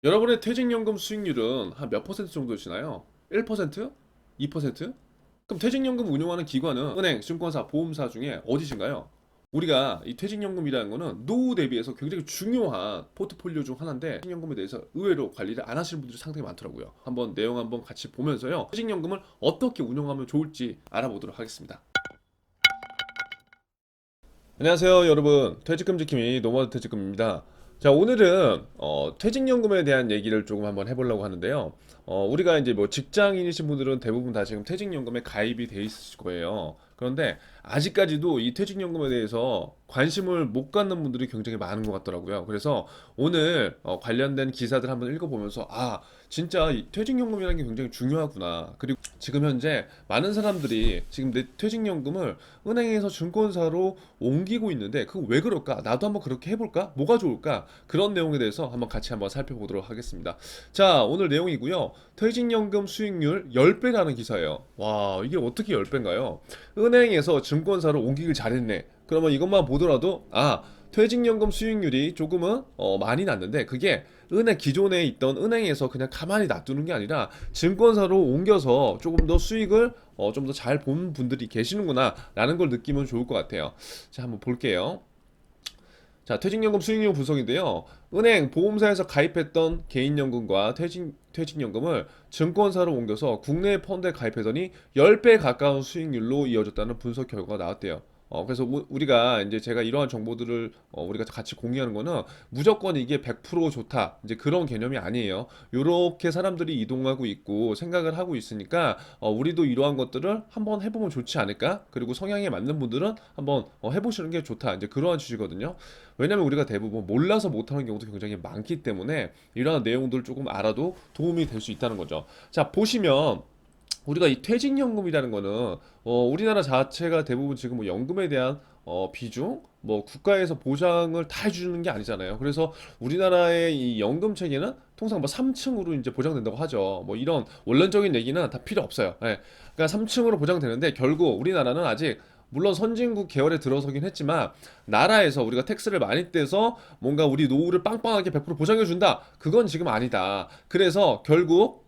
여러분의 퇴직연금 수익률은 한 몇 퍼센트 정도시나요? 1%? 2%? 그럼 퇴직연금 운용하는 기관은 은행, 증권사, 보험사 중에 어디신가요? 우리가 이 퇴직연금이라는 거는 노후 대비해서 굉장히 중요한 포트폴리오 중 하나인데 퇴직연금에 대해서 의외로 관리를 안 하시는 분들이 상당히 많더라고요. 한번 내용 한번 같이 보면서요. 퇴직연금을 어떻게 운용하면 좋을지 알아보도록 하겠습니다. 안녕하세요 여러분, 퇴직금 지킴이 노마드 퇴직금입니다. 자, 오늘은 퇴직연금에 대한 얘기를 조금 한번 해보려고 하는데요. 우리가 이제 뭐 직장인이신 분들은 대부분 다 지금 퇴직연금에 가입이 돼 있으실 거예요. 그런데 아직까지도 이 퇴직연금에 대해서 관심을 못 갖는 분들이 굉장히 많은 것 같더라고요. 그래서 오늘 관련된 기사들 한번 읽어보면서 진짜 이 퇴직연금이라는 게 굉장히 중요하구나. 그리고 지금 현재 많은 사람들이 지금 내 퇴직연금을 은행에서 증권사로 옮기고 있는데 그거 왜 그럴까? 나도 한번 그렇게 해볼까? 뭐가 좋을까? 그런 내용에 대해서 한번 같이 한번 살펴보도록 하겠습니다. 자, 오늘 내용이고요. 퇴직연금 수익률 10배라는 기사예요. 와, 이게 어떻게 10배인가요? 은행에서 증권사로 옮기길 잘했네. 그러면 이것만 보더라도 퇴직연금 수익률이 조금은 많이 났는데 그게 기존에 있던 은행에서 그냥 가만히 놔두는 게 아니라 증권사로 옮겨서 조금 더 수익을 좀 더 잘 본 분들이 계시는구나 라는 걸 느끼면 좋을 것 같아요. 자, 한번 볼게요. 자, 퇴직연금 수익률 분석인데요. 은행, 보험사에서 가입했던 개인연금과 퇴직연금을 증권사로 옮겨서 국내 펀드에 가입하더니 10배 가까운 수익률로 이어졌다는 분석 결과가 나왔대요. 그래서 우리가 이제 제가 이러한 정보들을 우리가 같이 공유하는 거는 무조건 이게 100% 좋다. 이제 그런 개념이 아니에요. 요렇게 사람들이 이동하고 있고 생각을 하고 있으니까 우리도 이러한 것들을 한번 해보면 좋지 않을까? 그리고 성향에 맞는 분들은 한번 해보시는 게 좋다. 이제 그러한 취지거든요. 왜냐면 우리가 대부분 몰라서 못하는 경우도 굉장히 많기 때문에 이러한 내용들을 조금 알아도 도움이 될 수 있다는 거죠. 자, 보시면 우리가 이 퇴직연금이라는 거는 우리나라 자체가 대부분 지금 뭐 연금에 대한 비중, 뭐 국가에서 보장을 다 해주는 게 아니잖아요. 그래서 우리나라의 이 연금 체계는 통상 뭐 3층으로 이제 보장된다고 하죠. 뭐 이런 원론적인 얘기는 다 필요 없어요. 예. 그러니까 3층으로 보장되는데 결국 우리나라는 아직 물론 선진국 계열에 들어서긴 했지만 나라에서 우리가 텍스를 많이 떼서 뭔가 우리 노후를 빵빵하게 100% 보장해준다. 그건 지금 아니다. 그래서 결국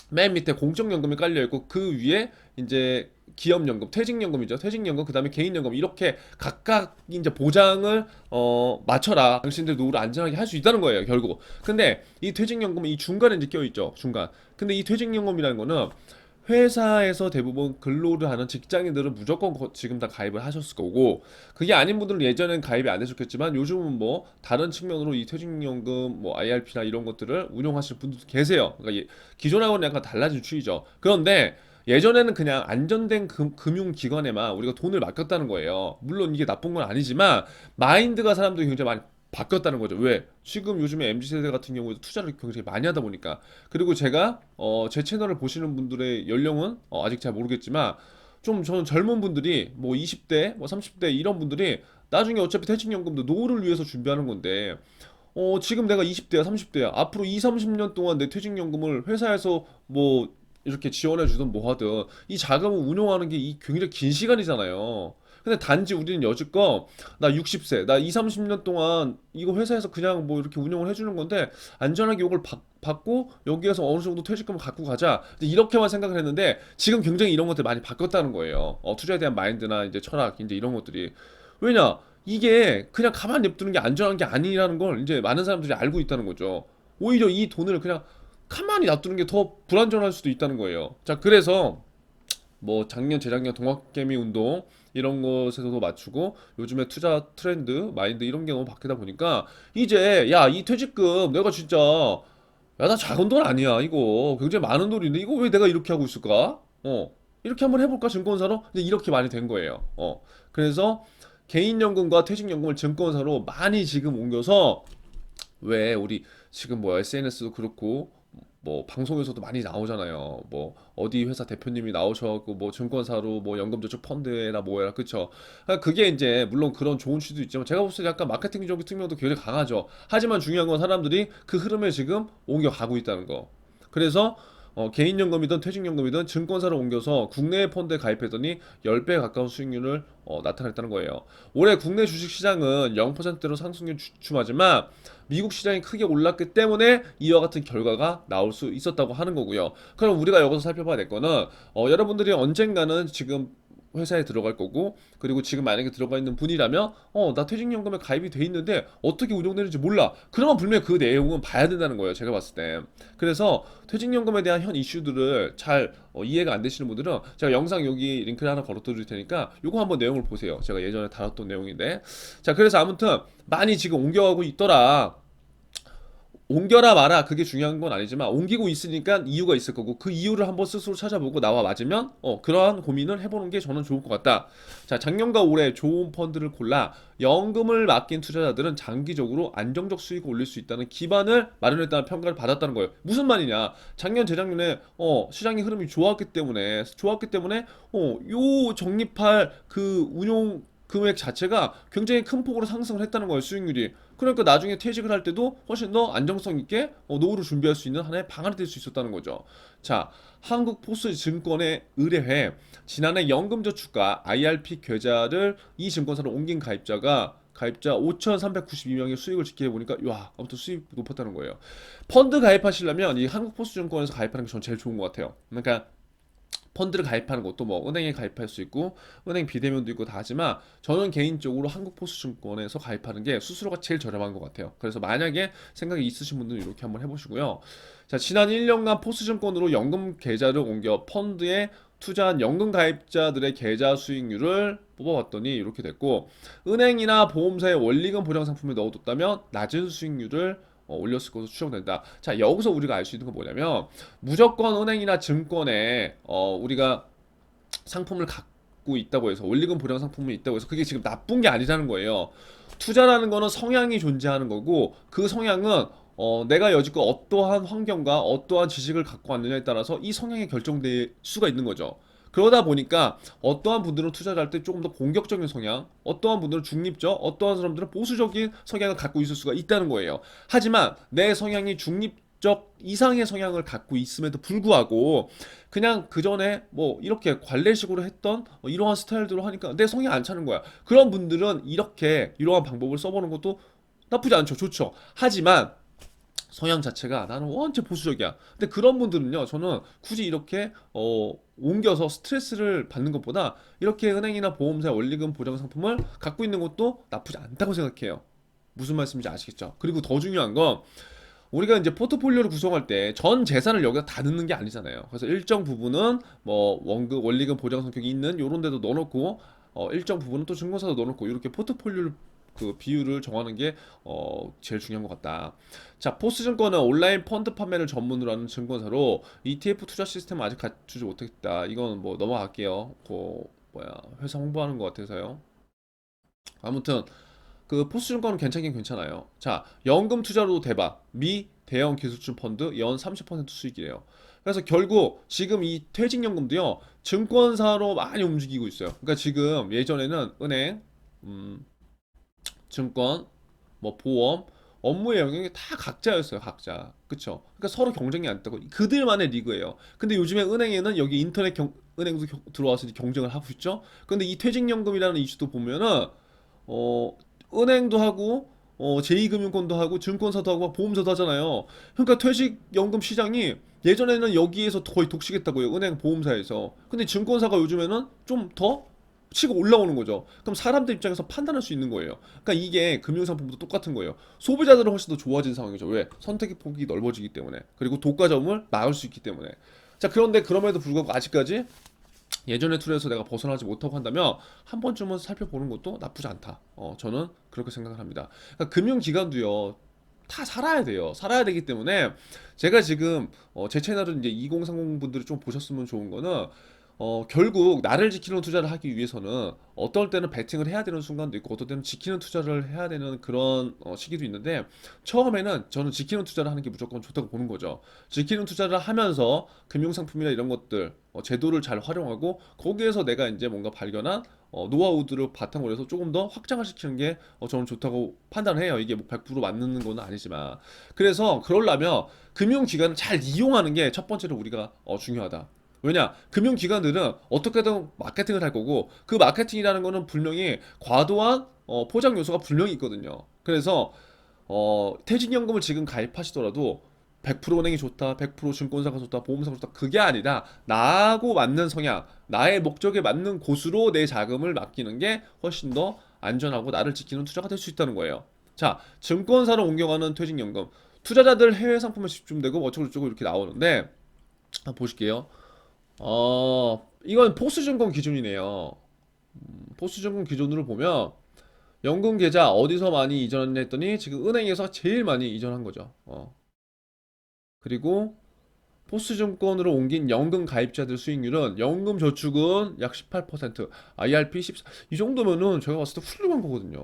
맨 밑에 공적연금이 깔려 있고 그 위에 이제 기업연금, 퇴직연금이죠. 퇴직연금, 그다음에 개인연금 이렇게 각각 이제 보장을 맞춰라. 당신들 노후를 안전하게 할 수 있다는 거예요, 결국. 근데 이 퇴직연금은 이 중간에 이제 껴 있죠, 중간. 근데 이 퇴직연금이라는 거는 회사에서 대부분 근로를 하는 직장인들은 무조건 지금 다 가입을 하셨을 거고 그게 아닌 분들은 예전엔 가입이 안 해줬겠지만 요즘은 뭐 다른 측면으로 이 퇴직연금 뭐 IRP나 이런 것들을 운영하시는 분들도 계세요. 그러니까 기존하고는 약간 달라진 추이죠. 그런데 예전에는 그냥 안전된 금융기관에만 우리가 돈을 맡겼다는 거예요. 물론 이게 나쁜 건 아니지만 마인드가 사람들이 굉장히 많이 바뀌었다는 거죠. 왜? 지금 요즘에 MZ세대 같은 경우에도 투자를 굉장히 많이 하다 보니까. 그리고 제가 제 채널을 보시는 분들의 연령은 아직 잘 모르겠지만 좀 저는 젊은 분들이 뭐 20대, 뭐 30대 이런 분들이 나중에 어차피 퇴직연금도 노후를 위해서 준비하는 건데 지금 내가 20대야, 30대야. 앞으로 2, 30년 동안 내 퇴직연금을 회사에서 뭐 이렇게 지원해 주든 뭐 하든 이 자금을 운용하는 게 굉장히 긴 시간이잖아요. 근데 단지 우리는 여지껏 나 60세, 나 2, 30년 동안 이거 회사에서 그냥 뭐 이렇게 운영을 해주는 건데 안전하게 이걸 받고 여기에서 어느 정도 퇴직금을 갖고 가자. 이렇게만 생각을 했는데 지금 굉장히 이런 것들 많이 바뀌었다는 거예요. 투자에 대한 마인드나 이제 철학, 이제 이런 것들이. 왜냐? 이게 그냥 가만히 냅두는 게 안전한 게 아니라는 걸 이제 많은 사람들이 알고 있다는 거죠. 오히려 이 돈을 그냥 가만히 놔두는 게 더 불안전할 수도 있다는 거예요. 자, 그래서 뭐 작년, 재작년 동학개미 운동 이런 것에서도 맞추고 요즘에 투자 트렌드, 마인드 이런 게 너무 바뀌다 보니까 이제 야, 이 퇴직금 내가 진짜 야, 나 작은 돈 아니야. 이거 굉장히 많은 돈인데 이거 왜 내가 이렇게 하고 있을까? 이렇게 한번 해볼까 증권사로? 근데 이렇게 많이 된 거예요. 그래서 개인연금과 퇴직연금을 증권사로 많이 지금 옮겨서 왜 우리 지금 뭐 SNS도 그렇고 뭐 방송에서도 많이 나오잖아요. 뭐 어디 회사 대표님이 나오셔갖고 뭐 증권사로 뭐 연금저축 펀드에나 뭐야, 그쵸? 그게 이제 물론 그런 좋은 취지도 있지만 제가 봤을 때 약간 마케팅적인 측면도 굉장히 강하죠. 하지만 중요한 건 사람들이 그 흐름에 지금 옮겨가고 있다는 거. 그래서 개인연금이든 퇴직연금이든 증권사를 옮겨서 국내 펀드에 가입했더니 10배 가까운 수익률을 나타냈다는 거예요. 올해 국내 주식시장은 0%로 상승률 주춤하지만 미국 시장이 크게 올랐기 때문에 이와 같은 결과가 나올 수 있었다고 하는 거고요. 그럼 우리가 여기서 살펴봐야 될 거는 여러분들이 언젠가는 지금 회사에 들어갈 거고, 그리고 지금 만약에 들어가 있는 분이라면 나 퇴직연금에 가입이 돼 있는데 어떻게 운용되는지 몰라, 그러면 분명히 그 내용은 봐야 된다는 거예요, 제가 봤을 때. 그래서 퇴직연금에 대한 현 이슈들을 잘 이해가 안 되시는 분들은 제가 영상 여기 링크를 하나 걸어 드릴 테니까 요거 한번 내용을 보세요. 제가 예전에 다뤘던 내용인데, 자, 그래서 아무튼 많이 지금 옮겨가고 있더라. 옮겨라 마라 그게 중요한 건 아니지만 옮기고 있으니까 이유가 있을 거고, 그 이유를 한번 스스로 찾아보고 나와 맞으면 그러한 고민을 해보는 게 저는 좋을 것 같다. 자, 작년과 올해 좋은 펀드를 골라 연금을 맡긴 투자자들은 장기적으로 안정적 수익을 올릴 수 있다는 기반을 마련했다는 평가를 받았다는 거예요. 무슨 말이냐? 작년 재작년에 시장의 흐름이 좋았기 때문에 요 적립할 그 운용 금액 자체가 굉장히 큰 폭으로 상승을 했다는 거예요, 수익률이. 그러니까 나중에 퇴직을 할 때도 훨씬 더 안정성 있게 노후를 준비할 수 있는 하나의 방안이 될 수 있었다는 거죠. 자, 한국포스증권의 의뢰회 지난해 연금저축과 IRP 계좌를 이 증권사로 옮긴 가입자 5,392명의 수익을 지키해 보니까 와, 아무튼 수익 높았다는 거예요. 펀드 가입하시려면 이 한국포스증권에서 가입하는 게 전 제일 좋은 것 같아요. 그러니까 펀드를 가입하는 것도 뭐 은행에 가입할 수 있고 은행 비대면도 있고 다 하지만 저는 개인적으로 한국포스증권에서 가입하는 게 수수료가 제일 저렴한 것 같아요. 그래서 만약에 생각이 있으신 분들은 이렇게 한번 해보시고요. 자, 지난 1년간 포스증권으로 연금 계좌를 옮겨 펀드에 투자한 연금 가입자들의 계좌 수익률을 뽑아봤더니 이렇게 됐고, 은행이나 보험사의 원리금 보장 상품에 넣어뒀다면 낮은 수익률을 올렸을 것으로 추정된다. 자, 여기서 우리가 알 수 있는 건 뭐냐면 무조건 은행이나 증권에 우리가 상품을 갖고 있다고 해서, 원리금 보장 상품이 있다고 해서 그게 지금 나쁜 게 아니라는 거예요. 투자라는 거는 성향이 존재하는 거고, 그 성향은 내가 여지껏 어떠한 환경과 어떠한 지식을 갖고 왔느냐에 따라서 이 성향이 결정될 수가 있는 거죠. 그러다 보니까 어떠한 분들은 투자를 할 때 조금 더 공격적인 성향, 어떠한 분들은 중립적, 어떠한 사람들은 보수적인 성향을 갖고 있을 수가 있다는 거예요. 하지만 내 성향이 중립적 이상의 성향을 갖고 있음에도 불구하고 그냥 그 전에 뭐 이렇게 관례식으로 했던 이러한 스타일대로 하니까 내 성향 안 차는 거야. 그런 분들은 이렇게 이러한 방법을 써보는 것도 나쁘지 않죠. 좋죠. 하지만 성향 자체가 나는 원체 보수적이야. 근데 그런 분들은요, 저는 굳이 이렇게 옮겨서 스트레스를 받는 것보다 이렇게 은행이나 보험사 원리금 보장 상품을 갖고 있는 것도 나쁘지 않다고 생각해요. 무슨 말씀인지 아시겠죠? 그리고 더 중요한 건 우리가 이제 포트폴리오를 구성할 때 전 재산을 여기다 다 넣는 게 아니잖아요. 그래서 일정 부분은 뭐 원금, 원리금 보장 성격이 있는 요런 데도 넣어놓고 일정 부분은 또 증권사도 넣어놓고 이렇게 포트폴리오를 그 비율을 정하는 게 제일 중요한 것 같다. 자, 포스증권은 온라인 펀드 판매를 전문으로 하는 증권사로 ETF 투자 시스템을 아직 갖추지 못했다. 이건 뭐 넘어갈게요. 그 뭐야, 회사 홍보하는 것 같아서요. 아무튼 그 포스증권은 괜찮긴 괜찮아요. 자, 연금 투자로도 대박. 미 대형 기술주 펀드 연 30% 수익이래요. 그래서 결국 지금 이 퇴직연금도요, 증권사로 많이 움직이고 있어요. 그러니까 지금 예전에는 은행, 증권, 뭐 보험, 업무의 영역이 다 각자였어요, 각자. 그쵸? 그러니까 서로 경쟁이 안 되고 그들만의 리그예요. 근데 요즘에 은행에는 여기 인터넷 은행도 들어와서 이제 경쟁을 하고 있죠. 근데 이 퇴직연금이라는 이슈도 보면은 어, 은행도 하고 제2금융권도 하고 증권사도 하고 보험사도 하잖아요. 그러니까 퇴직연금 시장이 예전에는 여기에서 거의 독식했다고요. 은행, 보험사에서. 근데 증권사가 요즘에는 좀 더 치고 올라오는 거죠. 그럼 사람들 입장에서 판단할 수 있는 거예요. 그러니까 이게 금융상품도 똑같은 거예요. 소비자들은 훨씬 더 좋아진 상황이죠. 왜? 선택의 폭이 넓어지기 때문에. 그리고 독과점을 막을 수 있기 때문에. 자, 그런데 그럼에도 불구하고 아직까지 예전의 틀에서 내가 벗어나지 못하고 한다면 한 번쯤은 살펴보는 것도 나쁘지 않다. 저는 그렇게 생각을 합니다. 그러니까 금융기관도요, 다 살아야 돼요. 살아야 되기 때문에 제가 지금 제 채널을 이제 2030 분들이 좀 보셨으면 좋은 거는 결국 나를 지키는 투자를 하기 위해서는 어떨 때는 베팅을 해야 되는 순간도 있고 어떨 때는 지키는 투자를 해야 되는 그런 시기도 있는데, 처음에는 저는 지키는 투자를 하는 게 무조건 좋다고 보는 거죠. 지키는 투자를 하면서 금융상품이나 이런 것들 제도를 잘 활용하고 거기에서 내가 이제 뭔가 발견한 노하우들을 바탕으로 해서 조금 더 확장시키는 게 저는 좋다고 판단을 해요. 이게 뭐 100% 맞는 건 아니지만. 그래서 그러려면 금융기관을 잘 이용하는 게 첫 번째로 우리가 중요하다. 왜냐? 금융기관들은 어떻게든 마케팅을 할 거고 그 마케팅이라는 거는 분명히 과도한 포장 요소가 분명히 있거든요. 그래서 퇴직연금을 지금 가입하시더라도 100% 은행이 좋다, 100% 증권사가 좋다, 보험사가 좋다. 그게 아니라 나하고 맞는 성향, 나의 목적에 맞는 곳으로 내 자금을 맡기는 게 훨씬 더 안전하고 나를 지키는 투자가 될 수 있다는 거예요. 자, 증권사로 옮겨가는 퇴직연금. 투자자들 해외 상품에 집중되고 어쩌고저쩌고 이렇게 나오는데 한번 보실게요. 이건 포스증권 기준이네요. 포스증권 기준으로 보면 연금 계좌 어디서 많이 이전했더니 지금 은행에서 제일 많이 이전한 거죠. 그리고 포스증권으로 옮긴 연금 가입자들 수익률은 연금저축은 약 18%, IRP 14, 이 정도면은 제가 봤을 때 훌륭한 거거든요.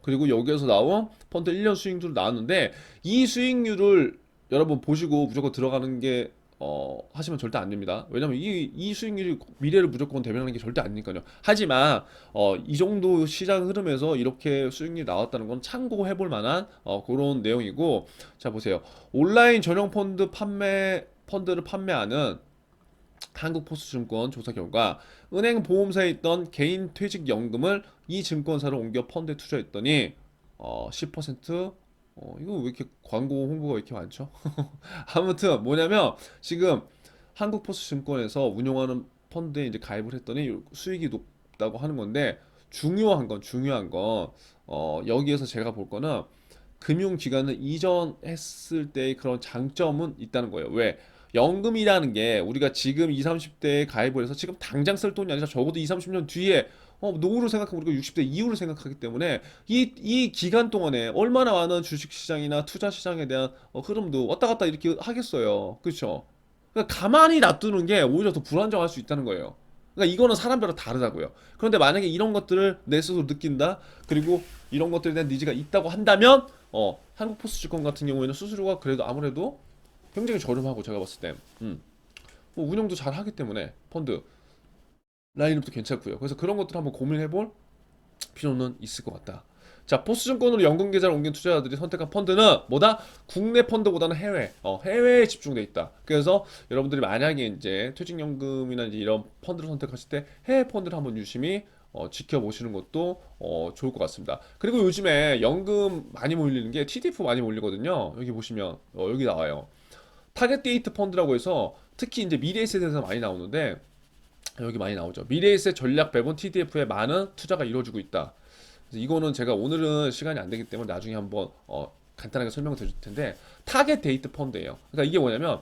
그리고 여기에서 나온 펀드 1년 수익률 나왔는데 이 수익률을 여러분 보시고 무조건 들어가는 게 하시면 절대 안 됩니다. 왜냐면 이 수익률이 미래를 무조건 대변하는 게 절대 아니니까요. 하지만 이 정도 시장 흐름에서 이렇게 수익률이 나왔다는 건 참고해 볼 만한 그런 내용이고, 자 보세요. 온라인 전용 펀드를 판매하는 한국포스증권 조사 결과 은행 보험사에 있던 개인 퇴직연금을 이 증권사로 옮겨 펀드에 투자했더니 10%, 이거 왜 이렇게 광고 홍보가 왜 이렇게 많죠? 아무튼 뭐냐면 지금 한국포스증권에서 운용하는 펀드에 이제 가입을 했더니 수익이 높다고 하는 건데, 중요한 건 여기에서 제가 볼 거는 금융기관을 이전했을 때의 그런 장점은 있다는 거예요. 왜? 연금이라는 게 우리가 지금 20, 30대에 가입을 해서 지금 당장 쓸 돈이 아니라 적어도 2, 30년 뒤에 노후를 생각하면 우리가 60대 이후를 생각하기 때문에 이 기간 동안에 얼마나 많은 주식시장이나 투자시장에 대한 흐름도 왔다 갔다 이렇게 하겠어요. 그렇죠? 그러니까 가만히 놔두는 게 오히려 더 불안정할 수 있다는 거예요. 그러니까 이거는 사람별로 다르다고요. 그런데 만약에 이런 것들을 내 스스로 느낀다, 그리고 이런 것들에 대한 니즈가 있다고 한다면 한국포스증권 같은 경우에는 수수료가 그래도 아무래도 굉장히 저렴하고 제가 봤을 때 뭐 운영도 잘 하기 때문에 펀드 라인업도 괜찮고요. 그래서 그런 것들 한번 고민해볼 필요는 있을 것 같다. 자, 포스증권으로 연금 계좌를 옮긴 투자자들이 선택한 펀드는 뭐다? 국내 펀드보다는 해외에 집중돼 있다. 그래서 여러분들이 만약에 이제 퇴직연금이나 이제 이런 펀드를 선택하실 때 해외 펀드를 한번 유심히 지켜보시는 것도 좋을 것 같습니다. 그리고 요즘에 연금 많이 몰리는 게 TDF 많이 몰리거든요. 여기 보시면 여기 나와요. 타겟 데이트 펀드라고 해서 특히 이제 미래에셋에 대해서 많이 나오는데 여기 많이 나오죠. 미래에셋 전략 배분 TDF에 많은 투자가 이루어지고 있다. 그래서 이거는 제가 오늘은 시간이 안 되기 때문에 나중에 한번 간단하게 설명을 드릴 텐데, 타겟 데이트 펀드예요. 그러니까 이게 뭐냐면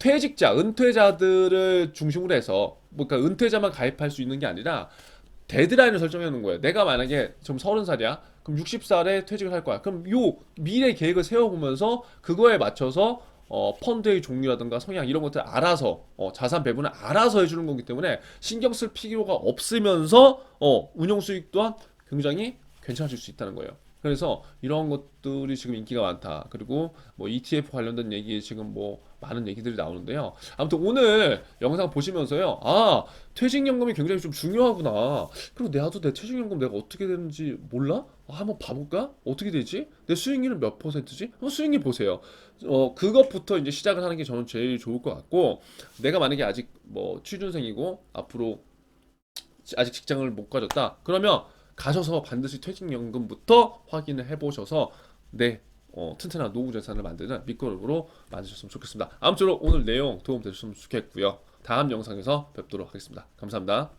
은퇴자들을 중심으로 해서 그러니까 은퇴자만 가입할 수 있는 게 아니라 데드라인을 설정해 놓은 거예요. 내가 만약에 지금 30살이야. 그럼 60살에 퇴직을 할 거야. 그럼 요 미래 계획을 세워보면서 그거에 맞춰서 펀드의 종류라든가 성향 이런 것들 알아서 자산 배분을 알아서 해주는 거기 때문에 신경 쓸 필요가 없으면서 운용 수익 또한 굉장히 괜찮아질 수 있다는 거예요. 그래서 이런 것들이 지금 인기가 많다. 그리고 뭐 ETF 관련된 얘기 지금 뭐 많은 얘기들이 나오는데요. 아무튼 오늘 영상 보시면서요. 퇴직연금이 굉장히 좀 중요하구나. 그리고 나도 내 퇴직연금 내가 어떻게 되는지 몰라? 한번 봐볼까? 어떻게 되지? 내 수익률은 몇 %지? 한번 수익률 보세요. 그것부터 이제 시작을 하는 게 저는 제일 좋을 것 같고, 내가 만약에 아직 뭐 취준생이고 앞으로 아직 직장을 못 가졌다. 그러면 가셔서 반드시 퇴직연금부터 확인을 해보셔서 내 튼튼한 노후 재산을 만드는 밑거름으로 만드셨으면 좋겠습니다. 아무쪼록 오늘 내용 도움 되셨으면 좋겠고요. 다음 영상에서 뵙도록 하겠습니다. 감사합니다.